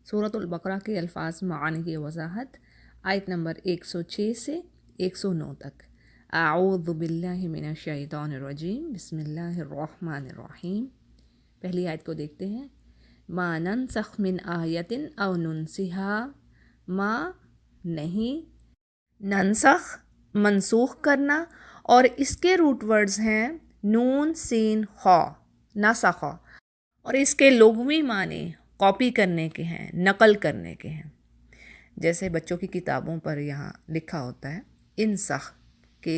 سورۃ البقرہ کے الفاظ معانی کی وضاحت آیت نمبر 106 سے 109 تک۔ اعوذ باللہ من الشیطان الرجیم، بسم اللہ الرحمن الرحیم۔ پہلی آیت کو دیکھتے ہیں۔ ما ننسخ من آیت او ننسها، ما نہیں، ننسخ منسوخ کرنا، اور اس کے روٹ ورڈز ہیں نون سین خا، نسخ، اور اس کے لغوی معنی کاپی کرنے کے ہیں، نقل کرنے کے ہیں۔ جیسے بچوں کی کتابوں پر یہاں لکھا ہوتا ہے انسخ، کہ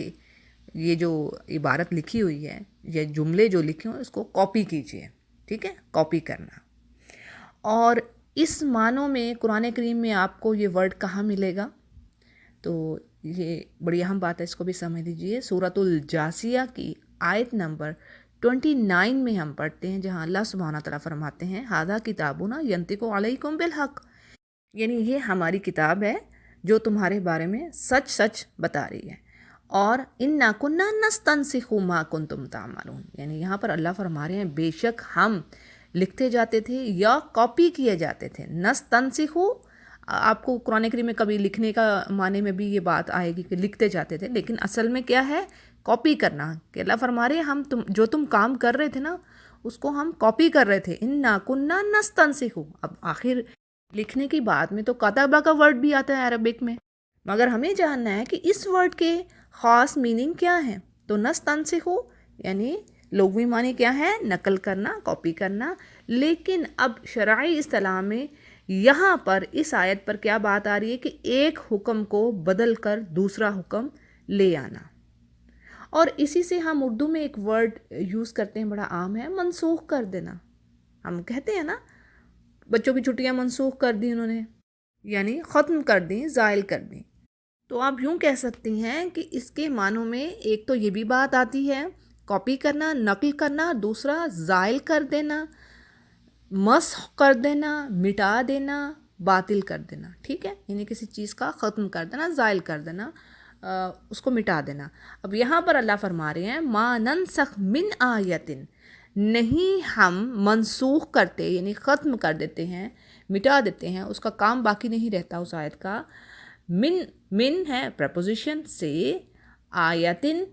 یہ جو عبارت لکھی ہوئی ہے یا جملے جو لکھے ہوئے اس کو کاپی کیجئے، ٹھیک ہے، کاپی کرنا۔ اور اس معنوں میں قرآن کریم میں آپ کو یہ ورڈ کہاں ملے گا؟ تو یہ بڑی اہم بات ہے، اس کو بھی سمجھ لیجئے۔ سورۃ الجاثیہ کی آیت نمبر 29 میں ہم پڑھتے ہیں، جہاں اللہ سبحانہ تعالیٰ فرماتے ہیں ھذا کتابنا ینطق علیکم بالحق، یعنی یہ ہماری کتاب ہے جو تمہارے بارے میں سچ سچ بتا رہی ہے۔ اور انا کنا نستنسخ ما کنتم تعملون، یعنی یہاں پر اللہ فرما رہے ہیں بے شک ہم لکھتے جاتے تھے یا کاپی کیے جاتے تھے۔ نستنسخ، آپ کو قرآن کریم میں کبھی لکھنے کا معنی میں بھی یہ بات آئے گی کہ لکھتے جاتے تھے، لیکن اصل میں کیا ہے؟ کاپی کرنا، کہ اللہ فرما رہے ہیں ہم جو تم کام کر رہے تھے نا اس کو ہم کاپی کر رہے تھے۔ انا کنا نستنسخ، اب آخر لکھنے کی بات میں تو کاتبہ کا ورڈ بھی آتا ہے عربک میں، مگر ہمیں جاننا ہے کہ اس ورڈ کے خاص میننگ کیا ہے۔ تو نستنسخ یعنی لغوی معنی کیا ہے؟ نقل کرنا، کاپی کرنا۔ لیکن اب شرعی اصطلاح میں یہاں پر اس آیت پر کیا بات آ رہی ہے کہ ایک حکم کو بدل کر دوسرا حکم لے آنا۔ اور اسی سے ہم اردو میں ایک ورڈ یوز کرتے ہیں، بڑا عام ہے، منسوخ کر دینا۔ ہم کہتے ہیں نا بچوں کی چھٹیاں منسوخ کر دی انہوں نے، یعنی ختم کر دیں، زائل کر دیں۔ تو آپ یوں کہہ سکتی ہیں کہ اس کے معنوں میں ایک تو یہ بھی بات آتی ہے کاپی کرنا، نقل کرنا، دوسرا زائل کر دینا، مسخ کر دینا، مٹا دینا، باطل کر دینا، ٹھیک ہے، یعنی کسی چیز کا ختم کر دینا، زائل کر دینا، اس کو مٹا دینا۔ اب یہاں پر اللہ فرما رہے ہیں ما ننسخ من آیت، نہیں ہم منسوخ کرتے یعنی ختم کر دیتے ہیں، مٹا دیتے ہیں، اس کا کام باقی نہیں رہتا اس آیت کا۔ من ہے پریپوزیشن سے، آیتن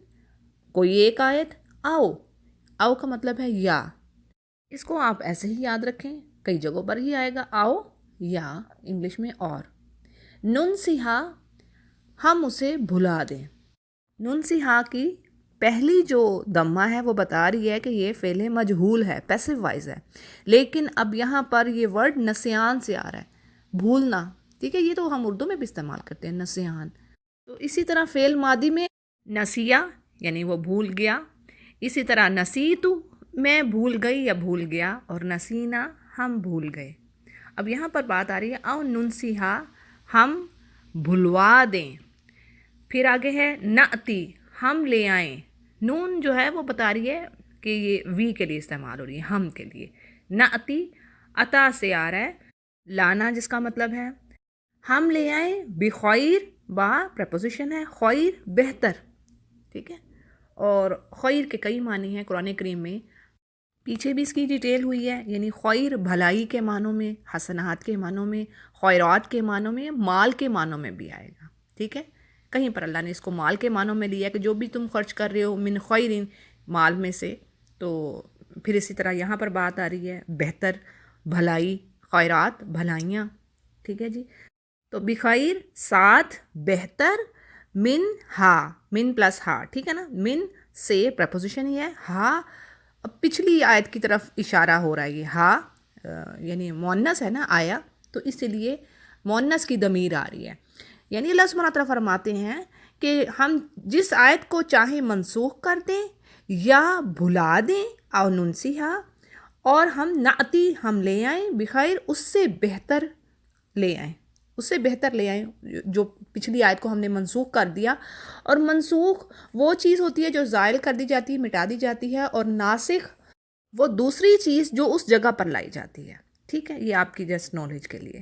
کوئی ایک آیت، او کا مطلب ہے یا، اس کو آپ ایسے ہی یاد رکھیں، کئی جگہوں پر ہی آئے گا آؤ یا انگلش میں اور۔ ننسہا، ہم اسے بھلا دیں۔ ننسہا کی پہلی جو ضمہ ہے وہ بتا رہی ہے کہ یہ فعل مجہول ہے، پیسو وائز ہے، لیکن اب یہاں پر یہ ورڈ نسیان سے آ رہا ہے، بھولنا، ٹھیک ہے، یہ تو ہم اردو میں بھی استعمال کرتے ہیں نسیان۔ تو اسی طرح فعل ماضی میں نسیہ یعنی وہ بھول گیا، اسی طرح نسیتو میں بھول گئی یا بھول گیا، اور نسینا ہم بھول گئے۔ اب یہاں پر بات آ رہی ہے او ننسیہا، ہم بھلوا دیں۔ پھر آگے ہے نأتی، ہم لے آئیں۔ نون جو ہے وہ بتا رہی ہے کہ یہ وی کے لیے استعمال ہو رہی ہے، ہم کے لیے۔ نأتی عطا سے آ رہا ہے، لانا جس کا مطلب ہے ہم لے آئیں، بخیر، با پریپوزیشن ہے، خیر بہتر، ٹھیک ہے۔ اور خیر کے کئی معنی ہیں قرآن کریم میں، پیچھے بھی اس کی ڈیٹیل ہوئی ہے، یعنی خیر بھلائی کے معنوں میں، حسنات کے معنوں میں، خیرات کے معنوں میں، مال کے معنوں میں بھی آئے گا، ٹھیک ہے۔ کہیں پر اللہ نے اس کو مال کے معنوں میں لیا کہ جو بھی تم خرچ کر رہے ہو من خیرین، مال میں سے، تو پھر اسی طرح یہاں پر بات آ رہی ہے بہتر، بھلائی، خیرات، بھلائیاں، ٹھیک ہے جی۔ تو بخیر ساتھ، بہتر، من ہا، من پلس ہا، ٹھیک ہے نا، من سے پریپوزیشن ہی ہے، ہا اب پچھلی آیت کی طرف اشارہ ہو رہا ہے، یہ ہا یعنی مؤنث ہے نا آیا، تو اس لیے مؤنث کی ضمیر آ رہی ہے۔ یعنی اللہ سبحانہ تعالیٰ فرماتے ہیں کہ ہم جس آیت کو چاہیں منسوخ کر دیں یا بھلا دیں، او ننسیہا، اور ہم نعتی ہم لے آئیں، بخیر اس سے بہتر لے آئیں، اس سے بہتر لے آئیں جو پچھلی آیت کو ہم نے منسوخ کر دیا۔ اور منسوخ وہ چیز ہوتی ہے جو زائل کر دی جاتی ہے، مٹا دی جاتی ہے، اور ناسخ وہ دوسری چیز جو اس جگہ پر لائی جاتی ہے، ٹھیک ہے، یہ آپ کی جسٹ نالج کے لیے۔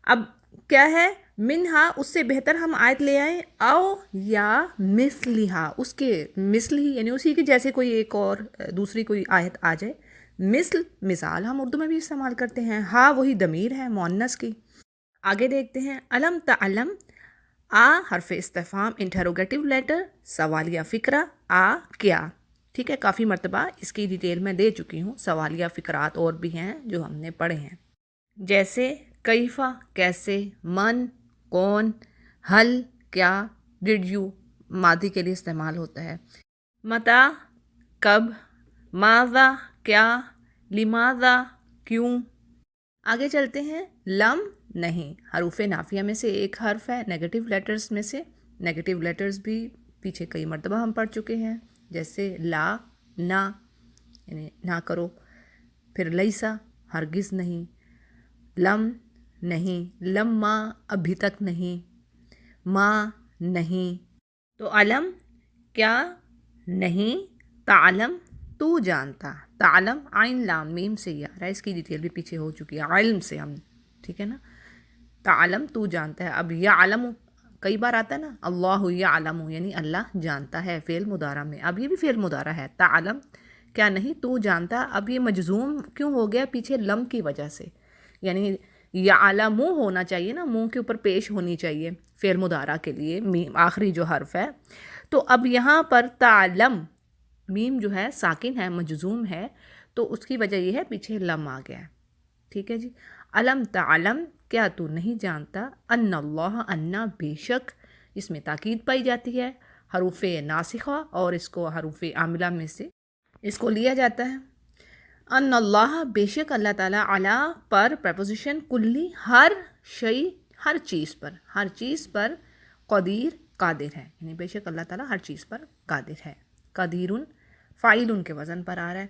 اب کیا ہے؟ منہا اس سے بہتر ہم آیت لے آئیں، او یا مثلہا اس کے مثل ہی یعنی اسی کے جیسے کوئی ایک اور دوسری کوئی آیت آ جائے مثل مثال ہم اردو میں بھی استعمال کرتے ہیں. ہا وہی ضمیر ہے مؤنث کی. آگے دیکھتے ہیں علم تعلم. آ حرف استفہام انٹروگیٹو لیٹر سوالیہ فقرہ. آ کیا. ٹھیک ہے, کافی مرتبہ اس کی ڈیٹیل میں دے چکی ہوں. سوالیہ فقرات اور بھی ہیں جو ہم نے پڑھے ہیں, جیسے کیفا کیسے, من کون, حل کیا, ڈڈ یو ماضی کے لیے استعمال ہوتا ہے, متا کب, ماذا کیا, لماذا کیوں. آگے چلتے ہیں. لم نہیں, حروف نافیہ میں سے ایک حرف ہے, نیگیٹو لیٹرز میں سے. نیگیٹو لیٹرز بھی پیچھے کئی مرتبہ ہم پڑھ چکے ہیں, جیسے لا نہ یعنی نہ کرو, پھر لیسا ہرگز نہیں, لم نہیں, لما ابھی تک نہیں, ما نہیں. تو علم کیا نہیں, تعلم تو جانتا, تعلم عین لام میم سے ہی آ رہا ہے, اس کی ڈیٹیل بھی پیچھے ہو چکی ہے علم سے ہم, ٹھیک ہے نا. تعلم تو جانتا ہے. اب یعلم کئی بار آتا ہے نا, اللہ یعلم یعنی اللہ جانتا ہے فعل مضارع میں. اب یہ بھی فعل مضارع ہے, تعلم کیا نہیں تو جانتا. اب یہ مجزوم کیوں ہو گیا پیچھے لم کی وجہ سے, یعنی یعلم ہونا چاہیے نا, منہ کے اوپر پیش ہونی چاہیے فعل مضارع کے لیے میم آخری جو حرف ہے. تو اب یہاں پر تعلم میم جو ہے ساکن ہے, مجزوم ہے, تو اس کی وجہ یہ ہے پیچھے لم آ گیا ہے. ٹھیک ہے جی. علم تعلم کیا تو نہیں جانتا, ان اللہ انا بے شک, اس میں تاکید پائی جاتی ہے, حروف ناسخہ اور اس کو حروف عاملہ میں سے اس کو لیا جاتا ہے. ان اللہ بے شک اللہ تعالیٰ, علی پر پریپوزیشن, کلی ہر شئی ہر چیز پر, ہر چیز پر, قدیر قادر ہے, یعنی بے شک اللہ تعالیٰ ہر چیز پر قادر ہے. قدیرن فاعل کے وزن پر آ رہا ہے.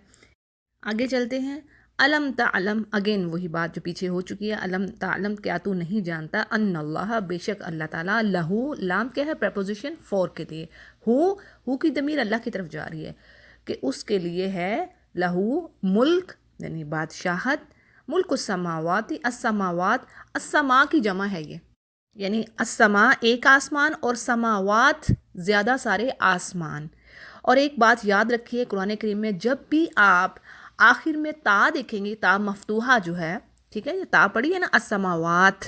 آگے چلتے ہیں. علم تعلم اگین وہی بات جو پیچھے ہو چکی ہے, علم تعلم کیا تو نہیں جانتا, ان اللہ بے شک اللہ تعالیٰ, لہو لام کیا ہے پریپوزیشن فور کے لیے, ہو کی ضمیر اللہ کی طرف جا رہی ہے کہ اس کے لیے ہے, لہو ملک یعنی بادشاہت, ملک السماوات, السماوات السما کی جمع ہے یہ, یعنی السما ایک آسمان اور سماوات زیادہ سارے آسمان. اور ایک بات یاد رکھیے, قرآن کریم میں جب بھی آپ آخر میں تا دیکھیں گے, تا مفتوحہ جو ہے, ٹھیک ہے, یہ تا پڑھی ہے نا السماوات,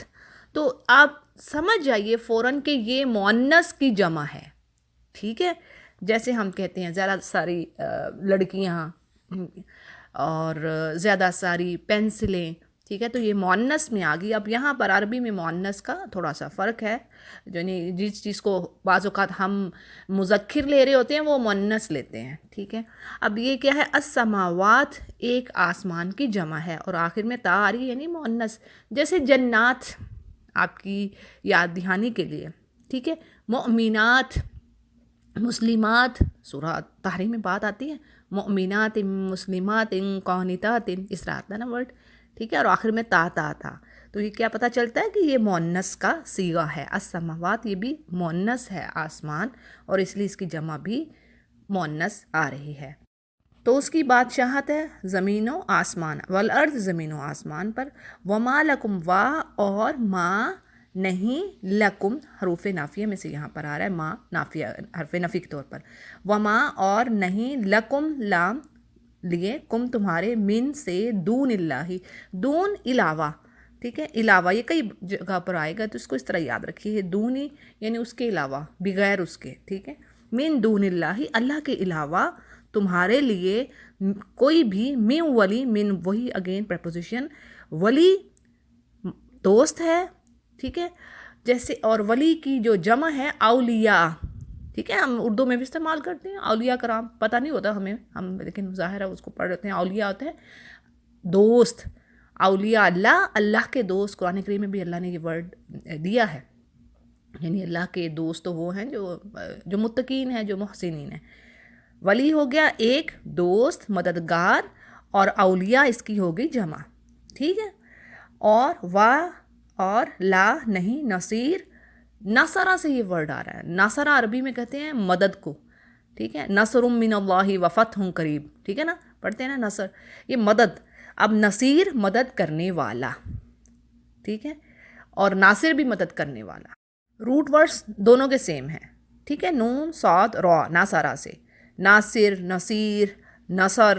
تو آپ سمجھ جائیے فوراً کہ یہ مؤنث کی جمع ہے. ٹھیک ہے, جیسے ہم کہتے ہیں زیادہ ساری لڑکیاں اور زیادہ ساری پینسلیں, ٹھیک ہے, تو یہ مؤنث میں آ گئی. اب یہاں پر عربی میں مؤنث کا تھوڑا سا فرق ہے, یعنی جس چیز کو بعض اوقات ہم مذکر لے رہے ہوتے ہیں وہ مؤنث لیتے ہیں. ٹھیک ہے, اب یہ کیا ہے, السماوات ایک آسمان کی جمع ہے اور آخر میں تا آ رہی ہے یعنی مؤنث, جیسے جنات آپ کی یاد دہانی کے لیے. ٹھیک ہے, مؤمنات, مسلمات, سورہ تحریم میں بات آتی ہے, مؤمنات مسلمات قانتات, اس طرح آتا ہے نا ورڈ. ٹھیک ہے, اور آخر میں تا تا تا, تو یہ کیا پتہ چلتا ہے کہ یہ مؤنث کا صیغہ ہے. السماوات یہ بھی مؤنث ہے آسمان, اور اس لیے اس کی جمع بھی مؤنث آ رہی ہے. تو اس کی بادشاہت ہے زمین و آسمان, والارض زمین و آسمان پر, وما لکم وا اور ما نہیں, لکم حروف نافیہ میں سے یہاں پر آ رہا ہے, ما نافیہ حرف نفی کے طور پر, وما اور نہیں, لکم لام لیے, کم تمہارے, من سے, دون اللہ دون علاوہ. ٹھیک ہے, علاوہ یہ کئی جگہ پر آئے گا تو اس کو اس طرح یاد رکھیے, دونی یعنی اس کے علاوہ, بغیر اس کے. ٹھیک ہے, من دون اللہ اللہ کے علاوہ تمہارے لیے کوئی بھی, من ولی, من وہی اگین پریپوزیشن, ولی دوست ہے. ٹھیک ہے, جیسے, اور ولی کی جو جمع ہے اولیاء. ٹھیک ہے, ہم اردو میں بھی استعمال کرتے ہیں اولیاء کرام, پتہ نہیں ہوتا ہمیں, ہم لیکن ظاہر ہے اس کو پڑھ رہتے ہیں. اولیاء ہوتے ہیں دوست, اولیاء اللہ, اللہ کے دوست. قرآن کریم میں بھی اللہ نے یہ ورڈ دیا ہے, یعنی اللہ کے دوست تو وہ ہیں جو متقین ہیں, جو محسنین ہیں. ولی ہو گیا ایک, دوست مددگار, اور اولیاء اس کی ہوگی جمع. ٹھیک ہے, اور وا اور لا نہیں, نصیر, نصرہ سے یہ ورڈ آ رہا ہے. نصرہ عربی میں کہتے ہیں مدد کو. ٹھیک ہے, نصر من اللہ و فتح قریب. ٹھیک ہے نا, پڑھتے ہیں نا نصر, یہ مدد. اب نصیر مدد کرنے والا, ٹھیک ہے, اور ناصر بھی مدد کرنے والا. روٹ ورڈز دونوں کے سیم ہیں. ٹھیک ہے, نون صاد را, ناصرہ سے, ناصر, نصیر, نصر.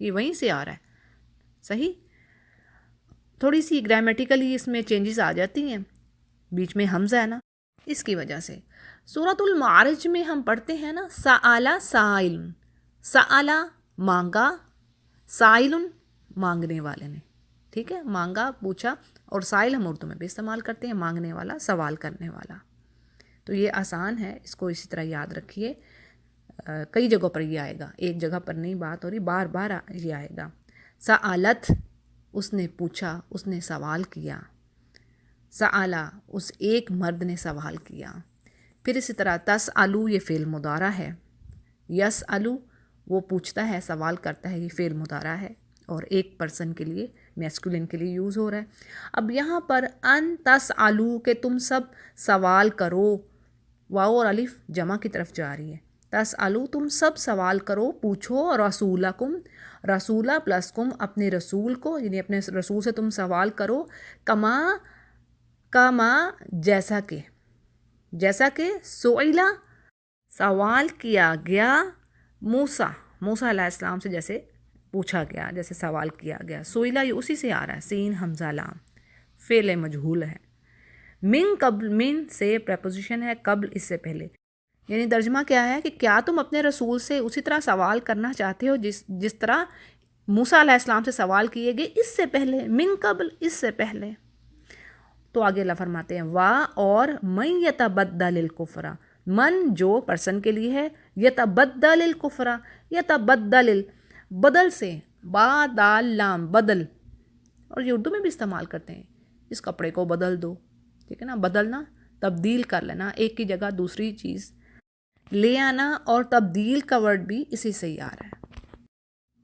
یہ وہیں سے آ رہا ہے. صحیح. تھوڑی سی گرامیٹیکلی اس میں چینجز آ جاتی ہیں، بیچ میں حمزہ ہے نا، اس کی وجہ سے. سورۃ المعارج میں ہم پڑھتے ہیں نا سأل سائل، سأل مانگا، سائل مانگنے والے نے، ٹھیک ہے، مانگا پوچھا، اور سائل ہم اردو میں بھی استعمال کرتے ہیں، مانگنے والا، سوال کرنے والا. تو یہ آسان ہے، اس کو اسی طرح یاد رکھیے. کئی جگہوں پر یہ آئے گا، ایک جگہ پر نہیں بات ہو رہی، بار بار یہ آئے گا. سألت اس نے پوچھا، اس نے سوال کیا. سألا اس ایک مرد نے سوال کیا. پھر اسی طرح تسألو یہ فعل مضارع ہے. یسألو وہ پوچھتا ہے، سوال کرتا ہے، یہ فعل مضارع ہے اور ایک پرسن کے لیے، میسکولن کے لیے یوز ہو رہا ہے. اب یہاں پر ان تسألو کہ تم سب سوال کرو، واو اور الف جمع کی طرف جا رہی ہے. تسألو تم سب سوال کرو، پوچھو، رسولکم رسولہ پلس کم اپنے رسول کو، یعنی اپنے رسول سے تم سوال کرو، کما جیسا کہ سئلہ سوال کیا گیا، موسیٰ علیہ السلام سے جیسے پوچھا گیا، جیسے سوال کیا گیا. سئلہ یہ اسی سے آ رہا ہے، سین حمزہ لام، فعل مجہول ہے. من قبل، من سے پریپوزیشن ہے، قبل اس سے پہلے. یعنی ترجمہ کیا ہے کہ کیا تم اپنے رسول سے اسی طرح سوال کرنا چاہتے ہو جس طرح موسیٰ علیہ السلام سے سوال کیے گئے اس سے پہلے، من قبل اس سے پہلے. تو آگے اللہ فرماتے ہیں وا اور من یتبدل الکفر، من جو پرسن کے لیے ہے، یتبدل الکفر یتبدل بدل سے، با دال لام بدل، اور یہ اردو میں بھی استعمال کرتے ہیں، اس کپڑے کو بدل دو، ٹھیک ہے نا، بدلنا تبدیل کر لینا، ایک کی جگہ دوسری چیز لے آنا، اور تبدیل کا ورڈ بھی اسی سے ہی آ رہا ہے.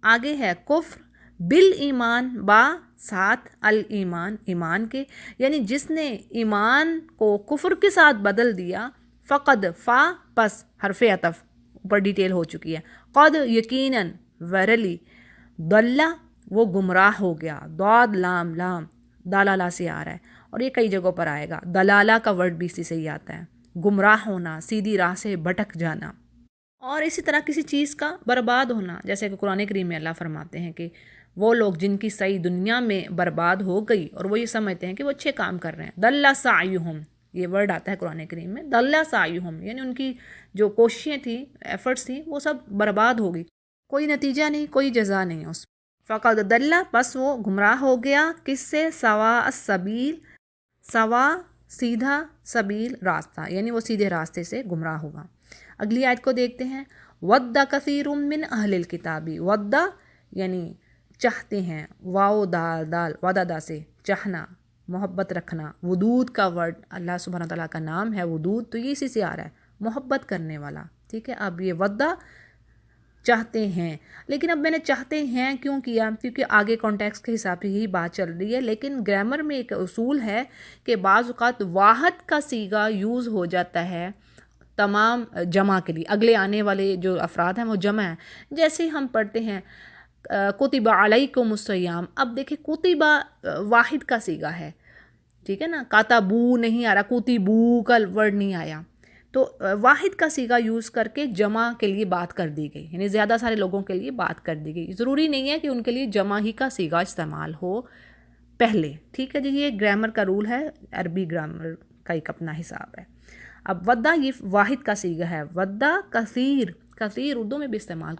آگے ہے کفر بال ایمان، با ساتھ الایمان ایمان کے، یعنی جس نے ایمان کو کفر کے ساتھ بدل دیا، فقد فا پس حرف عطف اوپر ڈیٹیل ہو چکی ہے، قد یقیناً، ورلی، ضلع وہ گمراہ ہو گیا، ضاد لام لام دالالہ سے آ رہا ہے، اور یہ کئی جگہوں پر آئے گا. دلالہ کا ورڈ بھی اسی سے ہی آتا ہے، گمراہ ہونا، سیدھی راہ سے بھٹک جانا. اور اسی طرح کسی چیز کا برباد ہونا، جیسے کہ قرآن کریم میں اللہ فرماتے ہیں کہ وہ لوگ جن کی صحیح دنیا میں برباد ہو گئی اور وہ یہ سمجھتے ہیں کہ وہ اچھے کام کر رہے ہیں، دل سعیہم، یہ ورڈ آتا ہے قرآن کریم میں، دل سعیہم، یعنی ان کی جو کوششیں تھیں، ایفرٹس تھیں، وہ سب برباد ہو گئی، کوئی نتیجہ نہیں، کوئی جزا نہیں اس. فقد دل پس وہ گمراہ ہو گیا، کس سے؟ سوا السبیل، سوا سیدھا، سبیل راستہ، یعنی وہ سیدھے راستے سے گمراہ ہوا. اگلی آیت کو دیکھتے ہیں. ود کثیر من اہل الکتاب، ود یعنی چاہتے ہیں، واو دال دال وددا سے چاہنا، محبت رکھنا. ودود کا ورڈ اللہ سبحانہ تعالیٰ کا نام ہے ودود، تو یہ اسی سے آ رہا ہے، محبت کرنے والا. ٹھیک ہے، اب یہ ودا چاہتے ہیں، لیکن اب میں نے چاہتے ہیں کیوں کیا؟ کیونکہ آگے کانٹیکسٹ کے حساب سے یہی بات چل رہی ہے. لیکن گرامر میں ایک اصول ہے کہ بعض اوقات واحد کا صیغہ یوز ہو جاتا ہے تمام جمع کے لیے، اگلے آنے والے جو افراد ہیں وہ جمع ہیں. جیسے ہم پڑھتے ہیں کتب علیکم الصیام، اب دیکھیں کتبہ واحد کا صیغہ ہے، ٹھیک ہے نا، کاتبو نہیں آ رہا، کتبو کا ورڈ نہیں آیا، تو واحد کا صیغہ یوز کر کے جمع کے لیے بات کر دی گئی، یعنی زیادہ سارے لوگوں کے لیے بات کر دی گئی. ضروری نہیں ہے کہ ان کے لیے جمع ہی کا صیغہ استعمال ہو پہلے. ٹھیک ہے جی، یہ گرامر کا رول ہے، عربی گرامر کا ایک اپنا حساب ہے. اب ودا یہ واحد کا صیغہ ہے. ودا کثیر، کثیر اردو میں بھی استعمال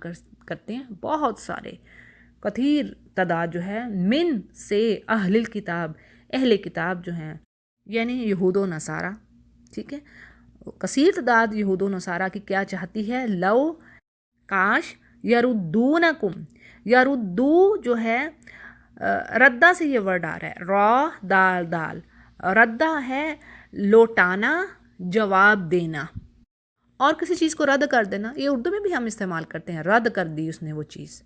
کرتے ہیں، بہت سارے، کثیر تعداد جو ہے، من سے اہل الکتاب، اہل کتاب جو ہیں یعنی یہود و نصارہ. ٹھیک ہے، کثیر تعداد یہود و نصارہ کی کیا چاہتی ہے؟ لو کاش، یردونکم، یردو جو ہے ردہ سے یہ ورڈ آ رہا ہے، را دال دال، ردہ ہے لوٹانا، جواب دینا، اور کسی چیز کو رد کر دینا. یہ اردو میں بھی ہم استعمال کرتے ہیں، رد کر دی اس نے وہ چیز.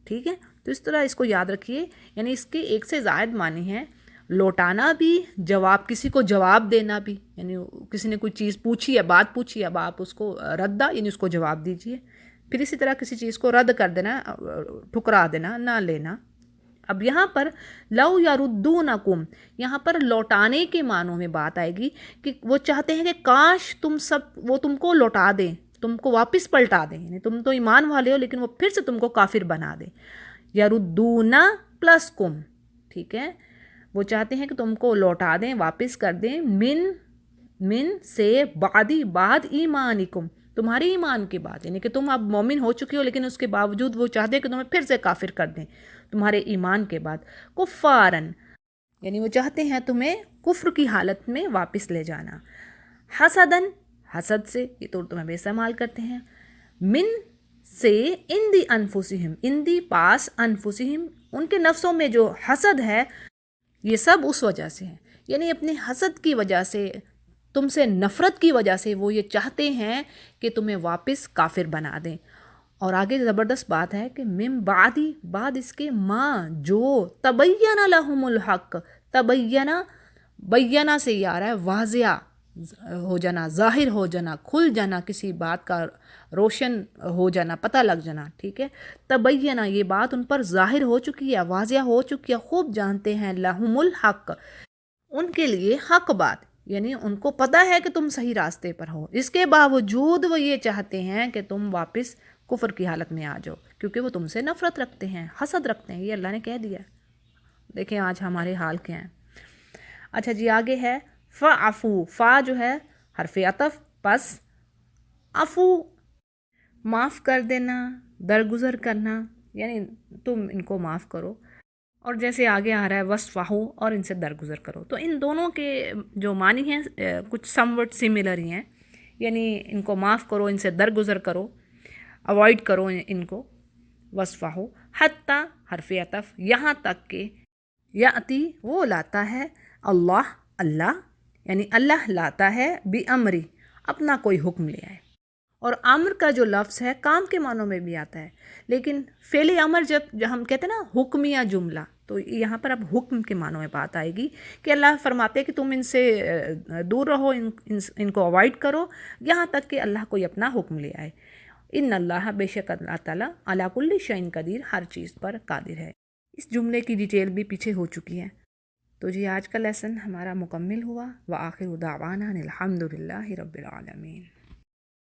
ٹھیک ہے، تو اس طرح اس کو یاد رکھیے، یعنی اس کے ایک سے زائد معنی ہیں، لوٹانا بھی، جواب، کسی کو جواب دینا بھی، یعنی کسی نے کوئی چیز پوچھی ہے، بات پوچھی ہے، اب آپ اس کو ردہ یعنی اس کو جواب دیجئے. پھر اسی طرح کسی چیز کو رد کر دینا، ٹھکرا دینا، نہ لینا. اب یہاں پر لو یردونکم، یہاں پر لوٹانے کے معنوں میں بات آئے گی کہ وہ چاہتے ہیں کہ کاش وہ تم کو لوٹا دیں، تم کو واپس پلٹا دیں، یعنی تم تو ایمان والے ہو لیکن وہ پھر سے تم کو کافر بنا دیں. یردونا پلس کم، ٹھیک ہے، وہ چاہتے ہیں کہ تم کو لوٹا دیں، واپس کر دیں، من سے بعدی، بعد ایمانکم، تمہاری ایمان کے بعد، یعنی کہ تم اب مومن ہو چکی ہو لیکن اس کے باوجود وہ چاہتے ہیں کہ تمہیں پھر سے کافر کر دیں تمہارے ایمان کے بعد، کفارن، یعنی وہ چاہتے ہیں تمہیں کفر کی حالت میں واپس لے جانا، حسدن، حسد سے، یہ تو اردو میں بھی استعمال کرتے ہیں، من سے اندی انفسہم، اندی پاس انفسہم، ان کے نفسوں میں جو حسد ہے یہ سب اس وجہ سے ہے، یعنی اپنے حسد کی وجہ سے، تم سے نفرت کی وجہ سے وہ یہ چاہتے ہیں کہ تمہیں واپس کافر بنا دیں۔ اور آگے زبردست بات ہے کہ من بعدی، بعد اس کے ما، جو تبین لہم الحق، تبینہ، بینہ سے یہ آ رہا ہے واضح ہو جانا، ظاہر ہو جانا، کھل جانا، کسی بات کا روشن ہو جانا، پتہ لگ جانا، ٹھیک ہے، تبینہ، یہ بات ان پر ظاہر ہو چکی ہے، واضح ہو چکی ہے، خوب جانتے ہیں، لہم الحق، ان کے لیے حق بات، یعنی ان کو پتہ ہے کہ تم صحیح راستے پر ہو، اس کے باوجود وہ یہ چاہتے ہیں کہ تم واپس کفر کی حالت میں آ جاؤ، کیونکہ وہ تم سے نفرت رکھتے ہیں، حسد رکھتے ہیں، یہ اللہ نے کہہ دیا۔ دیکھیں آج ہمارے حال کیا ہیں۔ اچھا جی آگے ہے فعفو، فا جو ہے حرف عطف، پس عفو، معاف کر دینا، درگزر کرنا، یعنی تم ان کو معاف کرو، اور جیسے آگے آ رہا ہے وصفحو، اور ان سے درگزر کرو، تو ان دونوں کے جو معنی ہیں کچھ سم وٹ سملر ہی ہیں، یعنی ان کو معاف کرو، ان سے درگزر کرو، اوائڈ کرو ان کو، وصفحو، حتی حرف عطف، یہاں تک کہ یاتی، وہ لاتا ہے، اللہ، اللہ، یعنی اللہ لاتا ہے، بِأمری، اپنا کوئی حکم لے آئے، اور امر کا جو لفظ ہے کام کے معنوں میں بھی آتا ہے، لیکن فعل امر جب ہم کہتے ہیں نا حکمیہ جملہ، تو یہاں پر اب حکم کے معنوں میں بات آئے گی کہ اللہ فرماتے کہ تم ان سے دور رہو، ان کو اوائڈ کرو، یہاں تک کہ اللہ کوئی اپنا حکم لے آئے۔ ان اللہ، بے شک اللہ تعالیٰ، علی کل شیء قدیر، ہر چیز پر قادر ہے۔ اس جملے کی ڈیٹیل بھی پیچھے ہو چکی ہے۔ تو جی آج کا لیسن ہمارا مکمل ہوا، وآخر دعوانا الحمد للہ رب العالمین۔